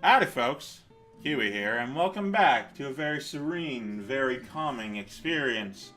Howdy folks, Keywii here, and welcome back to a very serene, very calming experience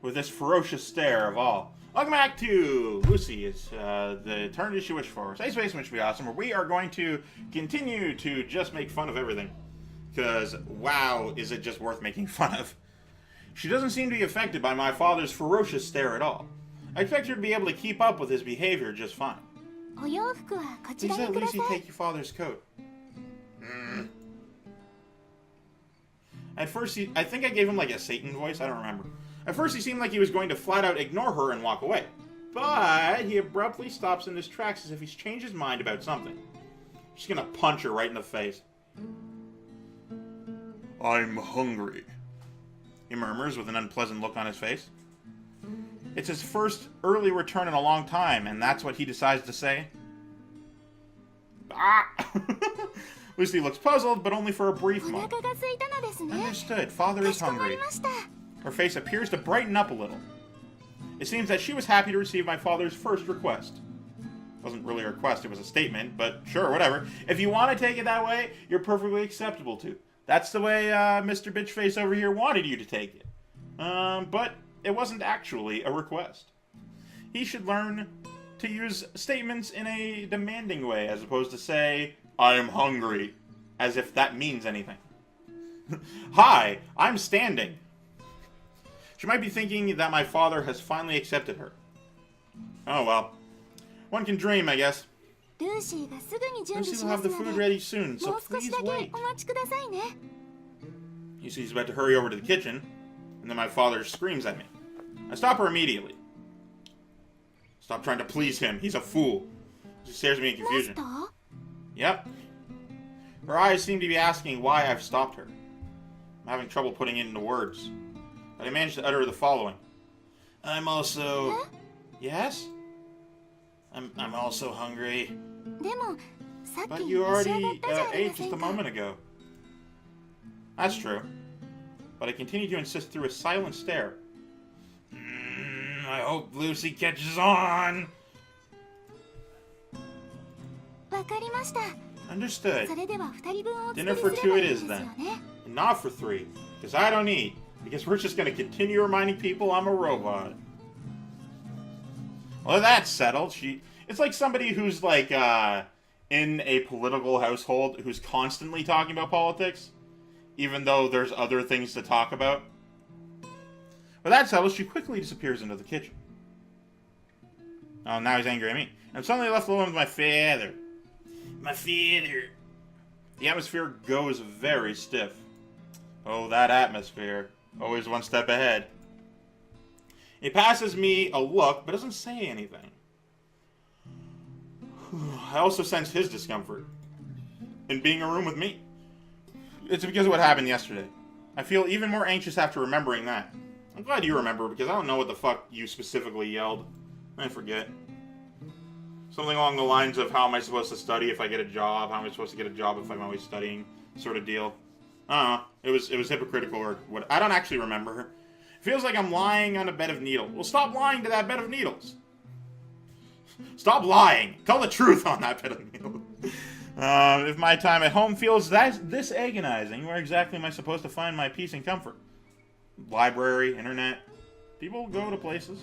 with this ferocious stare of all. Welcome back to Lucy. It's the turn you wish for. Safe space which be awesome, where we are going to continue to just make fun of everything. Because, wow, is it just worth making fun of. She doesn't seem to be affected by my father's ferocious stare at all. I expect her to be able to keep up with his behavior just fine. Please let Lucy take your father's coat. At first, I think I gave him like a Satan voice, I don't remember. At first he seemed like he was going to flat out ignore her and walk away. But he abruptly stops in his tracks as if he's changed his mind about something. Just gonna punch her right in the face. I'm hungry, he murmurs with an unpleasant look on his face. It's his first early return in a long time, and that's what he decides to say? Ah! Lucy looks puzzled, but only for a brief moment. Understood. Father is hungry. Her face appears to brighten up a little. It seems that she was happy to receive my father's first request. It wasn't really a request, it was a statement, but sure, whatever. If you want to take it that way, you're perfectly acceptable to. That's the way Mr. Bitchface over here wanted you to take it. But it wasn't actually a request. He should learn to use statements in a demanding way, as opposed to say, I'm hungry, as if that means anything. Hi, I'm standing. She might be thinking that my father has finally accepted her. Oh well. One can dream, I guess. Lucy will have the food ready soon, so please wait. You see, he's about to hurry over to the kitchen, and then my father screams at me. I stop her immediately. Stop trying to please him. He's a fool. She stares at me in confusion. Yep. Her eyes seem to be asking why I've stopped her. I'm having trouble putting it into words. But I managed to utter the following. I'm also... Huh? Yes? I'm also hungry. But you already ate just a moment ago. That's true. But I continue to insist through a silent stare. I hope Lucy catches on. Understood. Dinner for two it is then. And not for three. Because I don't eat. Because we're just going to continue reminding people I'm a robot. Well, that's settled. It's like somebody who's like in a political household who's constantly talking about politics, even though there's other things to talk about. But that's settled. She quickly disappears into the kitchen. Oh, now he's angry at me. I'm suddenly left alone with my father. My father. The atmosphere goes very stiff. Oh, that atmosphere. Always one step ahead. He passes me a look, but doesn't say anything. I also sense his discomfort in being in a room with me. It's because of what happened yesterday. I feel even more anxious after remembering that. I'm glad you remember, because I don't know what the fuck you specifically yelled. I forget. Something along the lines of, how am I supposed to study if I get a job? How am I supposed to get a job if I'm always studying? Sort of deal. I don't know. It was hypocritical or what. I don't actually remember. It feels like I'm lying on a bed of needles. Well, stop lying to that bed of needles. Stop lying. Tell the truth on that bed of needles. If my time at home feels this agonizing, where exactly am I supposed to find my peace and comfort? Library, internet. People go to places.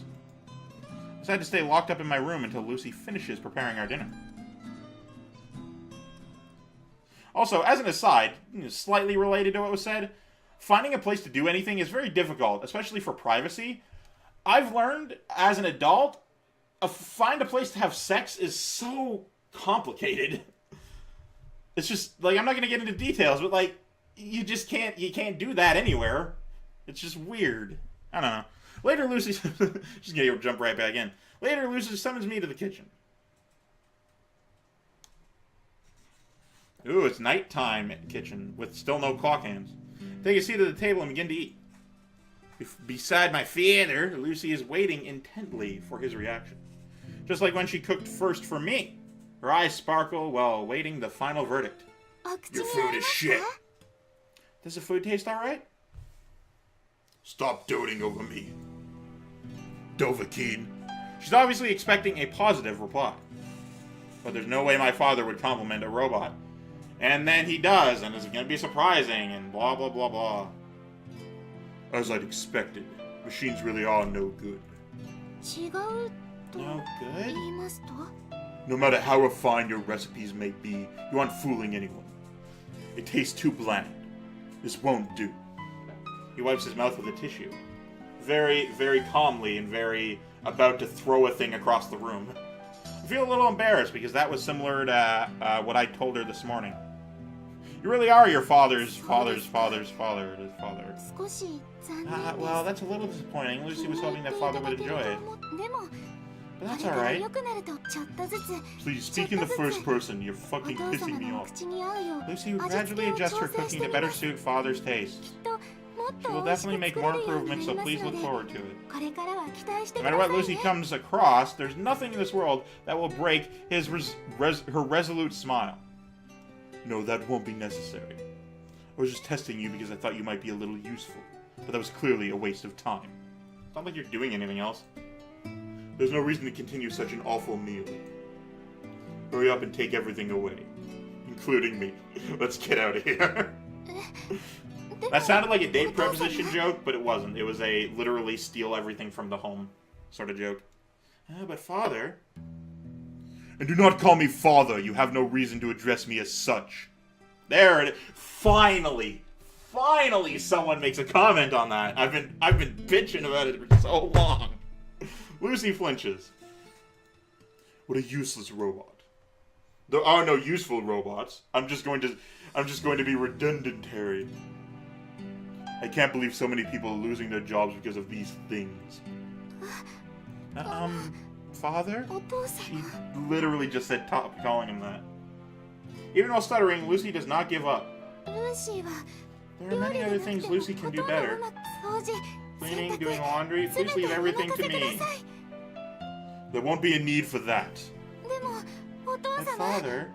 I decided to stay locked up in my room until Lucy finishes preparing our dinner. Also, as an aside, slightly related to what was said, finding a place to do anything is very difficult, especially for privacy. I've learned, as an adult, find a place to have sex is so complicated. It's just, like, I'm not going to get into details, but, like, you can't do that anywhere. It's just weird. I don't know. Later, Lucy... She's going to jump right back in. Later, Lucy summons me to the kitchen. Ooh, it's nighttime kitchen, with still no clock hands. Take a seat at the table and begin to eat. Beside my father, Lucy is waiting intently for his reaction. Just like when she cooked first for me. Her eyes sparkle while awaiting the final verdict. Your food is shit. Does the food taste alright? Stop doting over me. Dovahkiin. She's obviously expecting a positive reply. But there's no way my father would compliment a robot. And then he does, and it's going to be surprising, and blah, blah, blah, blah. As I'd expected, machines really are no good. No good? No matter how refined your recipes may be, you aren't fooling anyone. It tastes too bland. This won't do. He wipes his mouth with a tissue. Very, very calmly and very about to throw a thing across the room. I feel a little embarrassed because that was similar to what I told her this morning. You really are your father's father. Well, that's a little disappointing. Lucy was hoping that father would enjoy it. But that's alright. Please, speak in the first person. You're fucking pissing me off. Lucy would gradually adjust her cooking to better suit father's taste. She will definitely make more improvements, so please look forward to it. No matter what Lucy comes across, there's nothing in this world that will break her resolute smile. No, that won't be necessary. I was just testing you because I thought you might be a little useful. But that was clearly a waste of time. It's not like you're doing anything else. There's no reason to continue such an awful meal. Hurry up and take everything away. Including me. Let's get out of here. That sounded like a date preposition joke, but it wasn't. It was a literally steal everything from the home sort of joke. But father... And do not call me father. You have no reason to address me as such. There it is. Finally someone makes a comment on that. I've been bitching about it for so long. Lucy flinches. What a useless robot. There are no useful robots. I'm just going to be redundant, Harry. I can't believe so many people are losing their jobs because of these things. Father? She literally just said calling him that. Even while stuttering, Lucy does not give up. There are many other things Lucy can do better. Cleaning, doing laundry, please leave everything to me. There won't be a need for that. But father...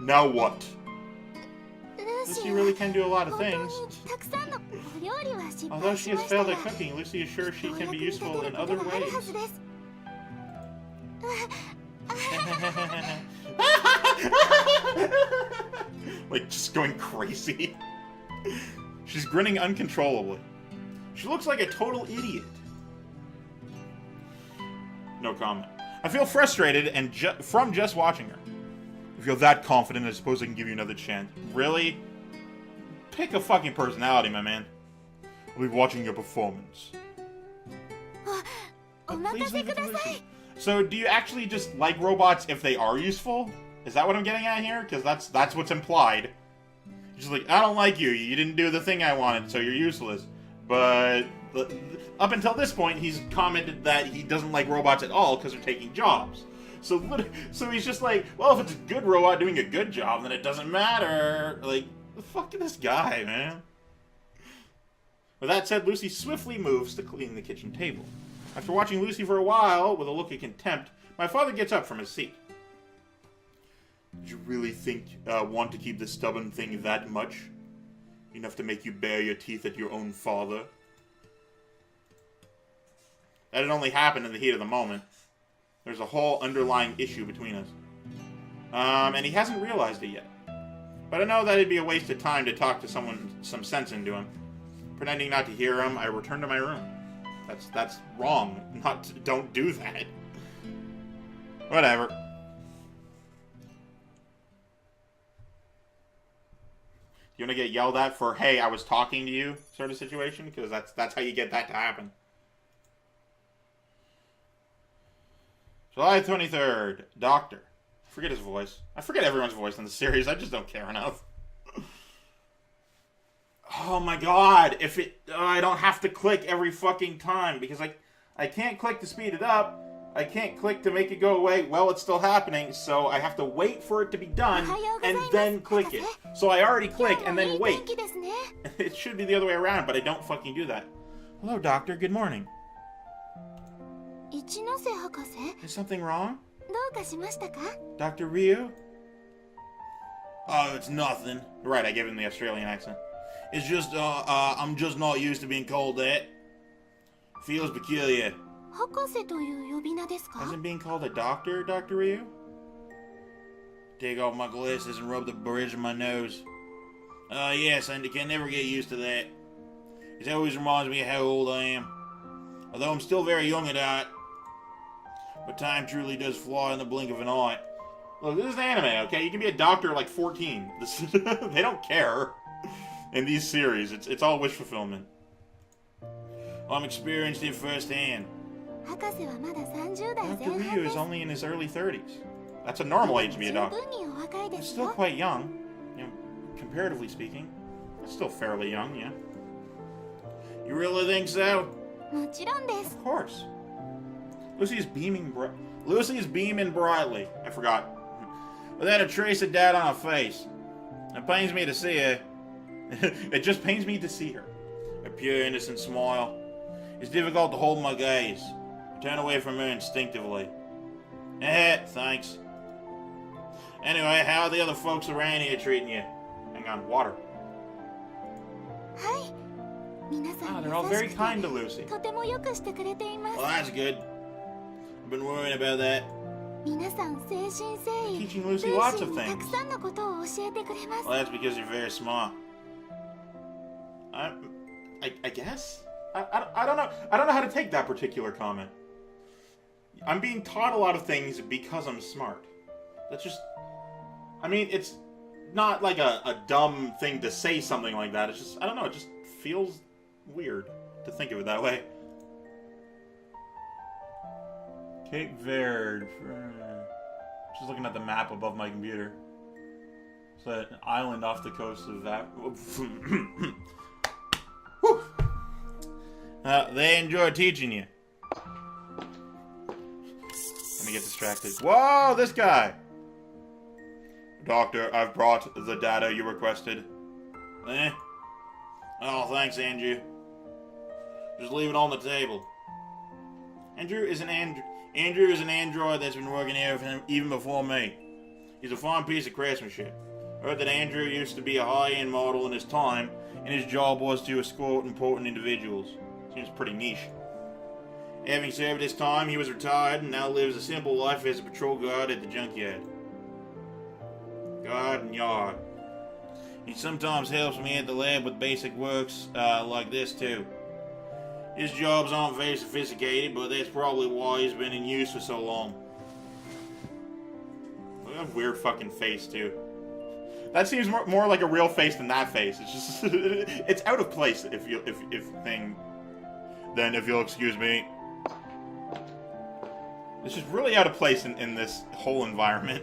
Now what? Lucy really can do a lot of things. Although she has failed at cooking, Lucy is sure she can be useful in other ways. Like, just going crazy. She's grinning uncontrollably. She looks like a total idiot. No comment. I feel frustrated and from just watching her. If you're that confident, I suppose I can give you another chance. Really? Pick a fucking personality, my man. I'll be watching your performance. Please leave it to Lucy. So, do you actually just like robots if they are useful? Is that what I'm getting at here? Because that's what's implied. She's like, I don't like you. You didn't do the thing I wanted, so you're useless. But up until this point, he's commented that he doesn't like robots at all because they're taking jobs. So he's just like, well, if it's a good robot doing a good job, then it doesn't matter. Like, fuck this guy, man. With that said, Lucy swiftly moves to clean the kitchen table. After watching Lucy for a while, with a look of contempt, my father gets up from his seat. Did you really want to keep this stubborn thing that much? Enough to make you bare your teeth at your own father? That had only happened in the heat of the moment. There's a whole underlying issue between us. And he hasn't realized it yet. But I know that it'd be a waste of time to talk to someone some sense into him. Pretending not to hear him, I return to my room. That's wrong. Don't do that. Whatever. You want to get yelled at for, hey, I was talking to you, sort of situation? Because that's how you get that to happen. July 23rd. Doctor. I forget his voice. I forget everyone's voice in the series. I just don't care enough. Oh my god. I don't have to click every fucking time. Because I can't click to speed it up. I can't click to make it go away while it's still happening, so I have to wait for it to be done, and then click it. So I already click, and then wait. It should be the other way around, but I don't fucking do that. Hello, doctor. Good morning. Is something wrong? Dr. Ryu? Oh, it's nothing. Right, I gave him the Australian accent. It's just, I'm just not used to being called that. Feels peculiar. Isn't being called a doctor, Dr. Ryu? Take off my glasses and rub the bridge of my nose. Oh, yes, I can never get used to that. It always reminds me of how old I am. Although I'm still very young at heart. But time truly does fly in the blink of an eye. Look, this is anime, okay? You can be a doctor at like 14. They don't care in these series. It's all wish fulfillment. I'm experienced it firsthand. Dr. Ryu is only in his early 30s. That's a normal age to be a doctor. He's still quite young, you know, comparatively speaking. That's still fairly young, yeah. You really think so? Of course. Lucy is beaming brightly. I forgot. Without a trace of doubt on her face. It pains me to see her. It just pains me to see her. A pure, innocent smile. It's difficult to hold my gaze. I turn away from her instinctively. Thanks. Anyway, how are the other folks around here treating you? Hang on, water. Ah, they're all very kind to Lucy. Well, that's good. I've been worrying about that. Teaching Lucy lots of things. Well, that's because you're very smart. I guess? I don't know. I don't know how to take that particular comment. I'm being taught a lot of things because I'm smart. That's just... I mean, it's not like a dumb thing to say something like that. It's just, I don't know, it just feels weird to think of it that way. Cape Verde. Just looking at the map above my computer. It's an island off the coast of that. They enjoy teaching you. Let me get distracted. Whoa, this guy! Doctor, I've brought the data you requested. Oh, thanks, Andrew. Just leave it on the table. Andrew is an android that's been working here even before me. He's a fine piece of craftsmanship. I heard that Andrew used to be a high-end model in his time, and his job was to escort important individuals. Seems pretty niche. Having served his time, he was retired and now lives a simple life as a patrol guard at the junkyard. Guard and yard. He sometimes helps me at the lab with basic works like this too. His jobs aren't very sophisticated, but that's probably why he's been in use for so long. Look at that weird fucking face too. That seems more like a real face than that face. It's just it's out of place if you'll excuse me. It's just really out of place in this whole environment.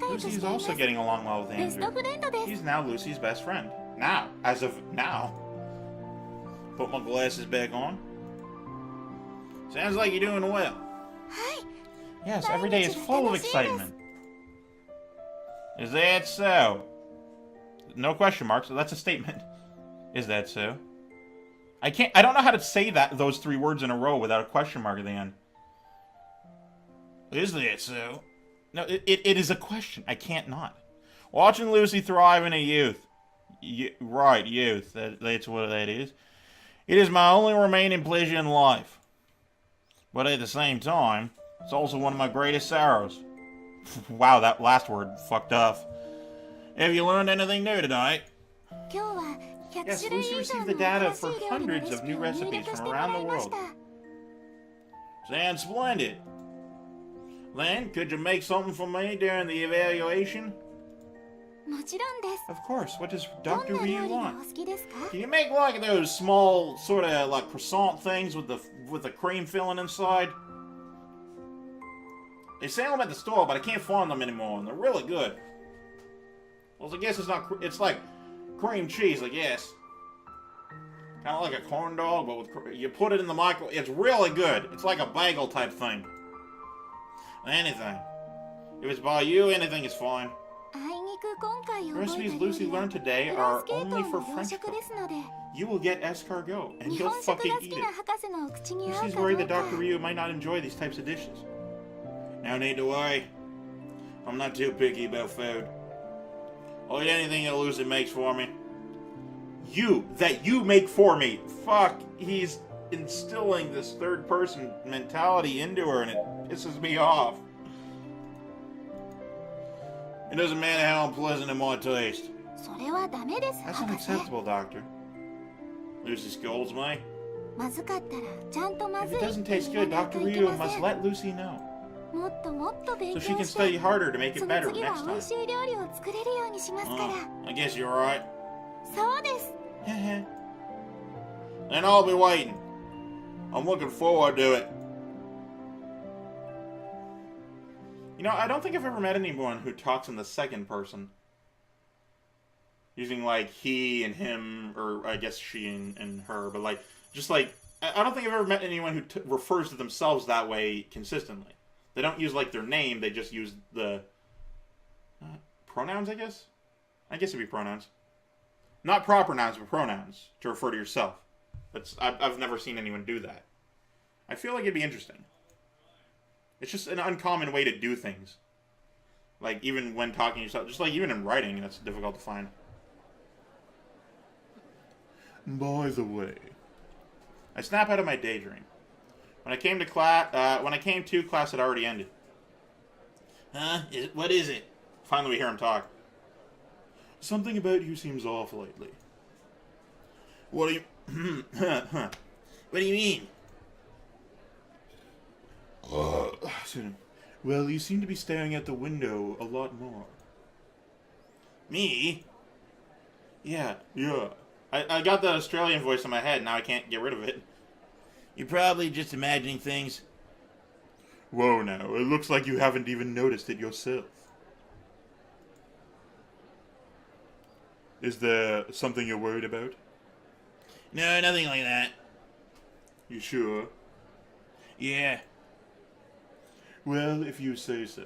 Lucy's also getting along well with Andrew. He's now Lucy's best friend. Now. As of now. Put my glasses back on. Sounds like you're doing well. Yes, every day is full of excitement. Is that so? No question marks, so that's a statement. Is that so? I don't know how to say those three words in a row without a question mark at the end. Is that so? No, it is a question. I can't not. Watching Lucy thrive in a youth. Right, youth. That's what that is. It is my only remaining pleasure in life. But at the same time, it's also one of my greatest sorrows. Wow, that last word fucked up. Have you learned anything new tonight? Yes, Lucy received the data for hundreds of new recipes from around the world. Sounds splendid. Then, could you make something for me during the evaluation? Of course. What does Dr. Ryu want? Can you make like those small, sort of like croissant things with the cream filling inside? They sell them at the store, but I can't find them anymore, and they're really good. Well, I guess it's like cream cheese, I guess. Kind of like a corn dog, but you put it in the micro. It's really good. It's like a bagel type thing. Anything. If it's by you, anything is fine. The recipes Lucy learned today are only for French folk. You will get escargot, and you'll fucking eat it. Lucy's worried that Dr. Ryu might not enjoy these types of dishes. No need to worry. I'm not too picky about food. I'll eat anything that Lucy makes for me. That you make for me. Fuck, he's instilling this third-person mentality into her, and it pisses me off. It doesn't matter how unpleasant it might taste. That's unacceptable, Doctor. Lucy scolds me. If it doesn't taste good, Dr. Ryu must let Lucy know. So she can study harder to make it better next time. I guess you're right. And I'll be waiting. I'm looking forward to it. You know, I don't think I've ever met anyone who talks in the second person. Using, like, he and him, or I guess she and her, but, like, just, like, I don't think I've ever met anyone who refers to themselves that way consistently. They don't use, like, their name, they just use the pronouns, I guess? I guess it'd be pronouns. Not proper nouns, but pronouns, to refer to yourself. I've never seen anyone do that. I feel like it'd be interesting. It's just an uncommon way to do things. Like, even when talking to yourself, just like even in writing, that's difficult to find. By the way, I snap out of my daydream. When I came to class, class had already ended. Huh? What is it? Finally, we hear him talk. Something about you seems off lately. What do you... What do you mean? Well, you seem to be staring at the window a lot more. Me? Yeah. I got that Australian voice in my head, now I can't get rid of it. You're probably just imagining things. Whoa now, it looks like you haven't even noticed it yourself. Is there something you're worried about? No, nothing like that. You sure? Yeah. Well, if you say so.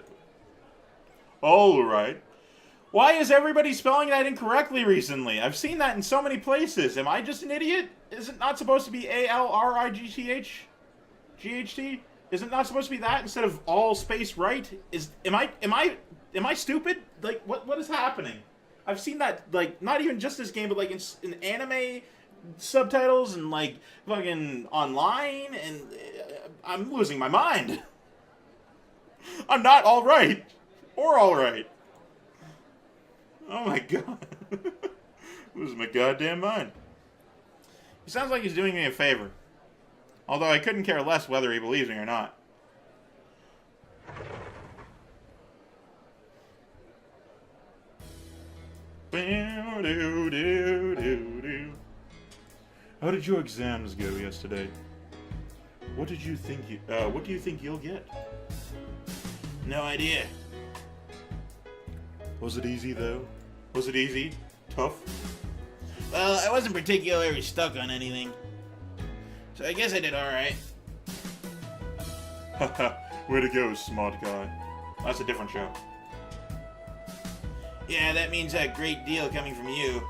Alright. Why is everybody spelling that incorrectly recently? I've seen that in so many places. Am I just an idiot? Is it not supposed to be A-L-R-I-G-T-H? G-H-T? Is it not supposed to be that instead of all space right? Am I stupid? Like, what is happening? I've seen that, like, not even just this game, but, like, in anime subtitles and, like, fucking online, and I'm losing my mind. I'm not alright. Or alright. Oh my god. Losing my goddamn mind. He sounds like he's doing me a favor. Although I couldn't care less whether he believes me or not. How did your exams go yesterday? What do you think you'll get? No idea. Was it easy though? Was it easy? Tough? Well, I wasn't particularly stuck on anything. So I guess I did alright. Haha, way to go, smart guy. That's a different show. Yeah, that means a great deal coming from you.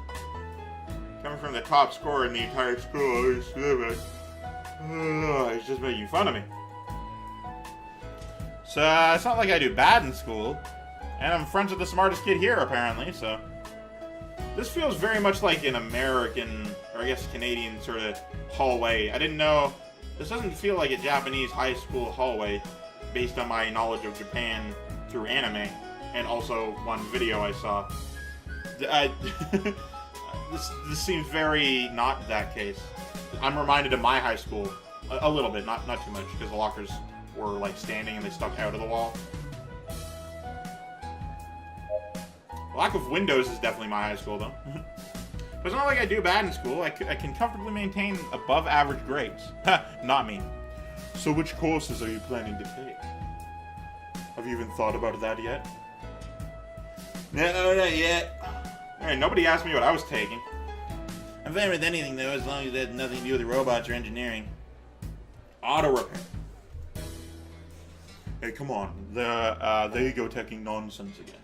Coming from the top scorer in the entire school, he's just making fun of me. So, it's not like I do bad in school. And I'm friends with the smartest kid here, apparently, so... This feels very much like an American, or I guess Canadian sort of hallway. I didn't know... This doesn't feel like a Japanese high school hallway, based on my knowledge of Japan through anime, and also one video I saw. This seems very not that case. I'm reminded of my high school, a little bit, not too much, because the lockers were, like, standing and they stuck out of the wall. Lack of windows is definitely my high school, though. But it's not like I do bad in school. I can comfortably maintain above average grades. Not me. So which courses are you planning to take? Have you even thought about that yet? No, not yet. Alright, nobody asked me what I was taking. I'm fine with anything, though, as long as it has nothing to do with the robots or engineering. Auto repair. Hey, come on. There you go, teching nonsense again.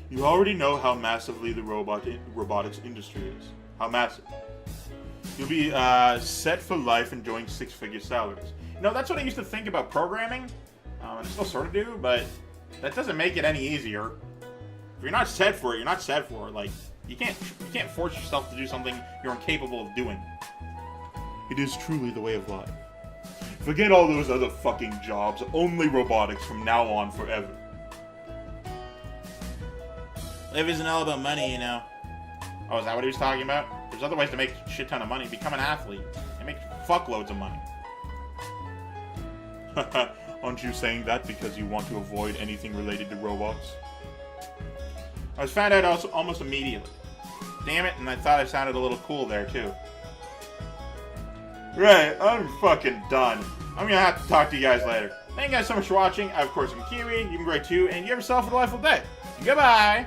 You already know how massively the robotics industry is. How massive. You'll be set for life enjoying six-figure salaries. You know, that's what I used to think about programming. And I still sort of do, but that doesn't make it any easier. If you're not set for it, you're not set for it. Like, you can't force yourself to do something you're incapable of doing. It is truly the way of life. Forget all those other fucking jobs. Only robotics from now on forever. Life isn't all about money, you know. Oh, is that what he was talking about? There's other ways to make a shit ton of money. Become an athlete. And make fuckloads of money. Aren't you saying that because you want to avoid anything related to robots? I was found out almost immediately. Damn it, and I thought I sounded a little cool there, too. Right, I'm fucking done. I'm gonna have to talk to you guys later. Thank you guys so much for watching. I, of course, am Keywii. You've been great, too, and you have yourself a delightful day. Goodbye!